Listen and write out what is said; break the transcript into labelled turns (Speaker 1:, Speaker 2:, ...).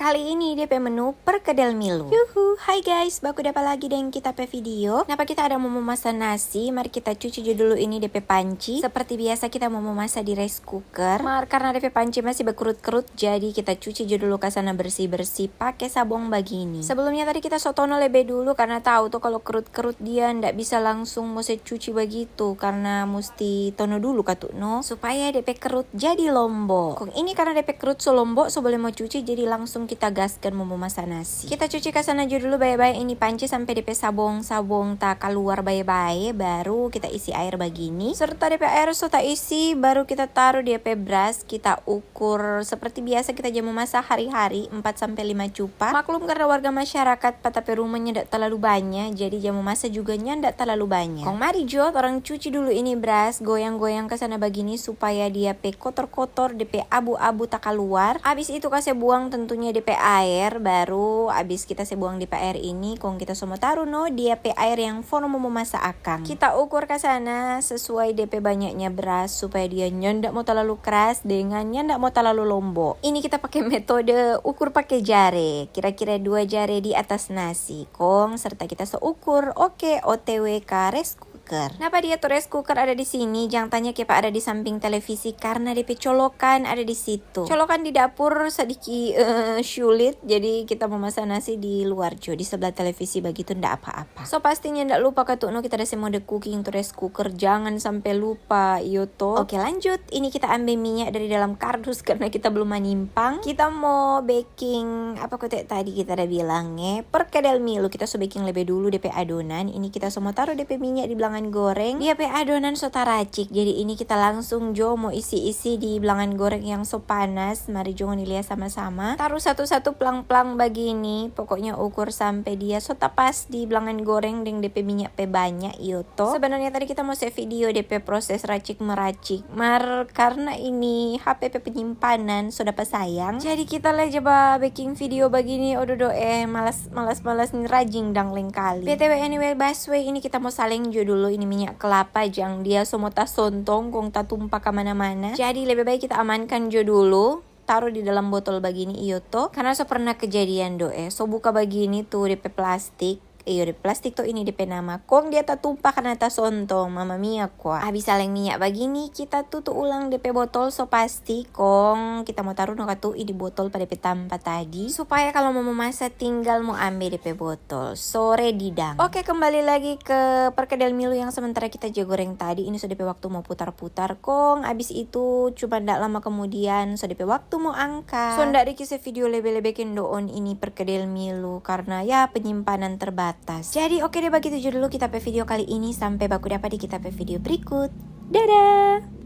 Speaker 1: Kali ini DP menu perkedel Milu. Hai guys, baku dapat lagi dengan kita pe video. Kenapa kita ada mau memasak nasi? Mari kita cuci dulu ini DP panci. Seperti biasa kita mau memasak di rice cooker. Karena DP panci masih berkerut-kerut, jadi kita cuci dulu ke sana bersih-bersih pakai sabun begini. Sebelumnya tadi kita sotono lebih dulu karena tahu tuh kalau kerut-kerut dia ndak bisa langsung mau cuci begitu karena mesti tono dulu katukno supaya DP kerut jadi lombok. Kong ini karena DP kerut so lombok so boleh mau cuci jadi langsung kita gaskan mau memasak nasi. Kita cuci ke sana dulu baik-baik ini panci sampai DP sabong tak keluar baik-baik, baru kita isi air begini. Serta DP air so tak isi, baru kita taruh DP beras, kita ukur seperti biasa kita jamu masak hari-hari 4-5 cupa. Maklum karena warga masyarakat tapi rumahnya tidak terlalu banyak, jadi jamu masak juga tidak terlalu banyak. Kong mari Jo, orang cuci dulu ini beras, goyang-goyang ke sana begini supaya dia pe kotor-kotor, DP abu-abu tak keluar. Habis itu kasih buang tentunya DP air, baru habis kita buang DP air ini, kong kita semua taruh dia pe air yang fono mau memasak akan. Kita ukur ke sana sesuai DP banyaknya beras supaya dia nyendak mau terlalu keras dengan nyendak mau terlalu lombok. Ini kita pakai metode ukur pakai jari, kira-kira 2 jari di atas nasi, kong serta kita seukur. Oke, OTW ke rice cooker. Kenapa dia tuh rice cooker ada di sini? Jangan tanya kenapa ada di samping televisi, karena DP colokan ada di situ. Colokan di dapur sedikit sulit, jadi kita memasak nasi di luar Jo, di sebelah televisi begitu ndak apa-apa. So pastinya ndak lupa katukno kita ada mode cooking to rice cooker, jangan sampai lupa yoto. Oke lanjut, ini kita ambil minyak dari dalam kardus karena kita belum menimpang. Kita mau baking apa kok tadi kita ada bilangnya perkedel Milu. Kita so baking lebih dulu DP adonan. Ini kita semua taruh DP minyak di belangan goreng. Dia pe adonan so taracik, jadi ini kita langsung Jo mau isi-isi di belangan goreng yang so panas. Mari Jo lihat sama-sama. Taruh satu-satu pelang-pelang begini, pokoknya ukur sampai dia so pas di belangan goreng dengan DP minyak pe banyak yoto. Sebenarnya tadi kita mau share video DP proses racik meracik, karena ini HP pe penyimpanan so dapat sayang, jadi kita lah coba baking video begini. Malas nih rajing dang lain kali. BTW anyway busway ini kita mau saling Jo dulu ini minyak kelapa, jangan dia semua tas sontong kong tak tumpah kemana-mana, jadi lebih baik kita amankan Jo dulu. Taruh di dalam botol begini iyoto, karena so pernah kejadian so buka begini tuh DP plastik. Di plastik tuh ini DP nama, kong dia tak tumpah karena tak sontong, mama mia kuah. Habis saleng minyak begini, kita tutup ulang DP botol so pasti kong kita mau taruh katu di botol pada DP tanpa tadi, supaya kalau mau memasak tinggal mau ambil DP botol. So ready dang. Oke, kembali lagi ke perkedel Milu yang sementara kita goreng tadi. Ini so DP waktu mau putar-putar kong. Habis itu cuma ndak lama kemudian so DP waktu mau angkat. So ndak dikisah video lebih-lebihin doon ini perkedel Milu karena ya penyimpanan terbatas. Jadi oke deh, begitu dulu kita pe video kali ini. Sampai baku dapat di kita pe video berikut. Dadah.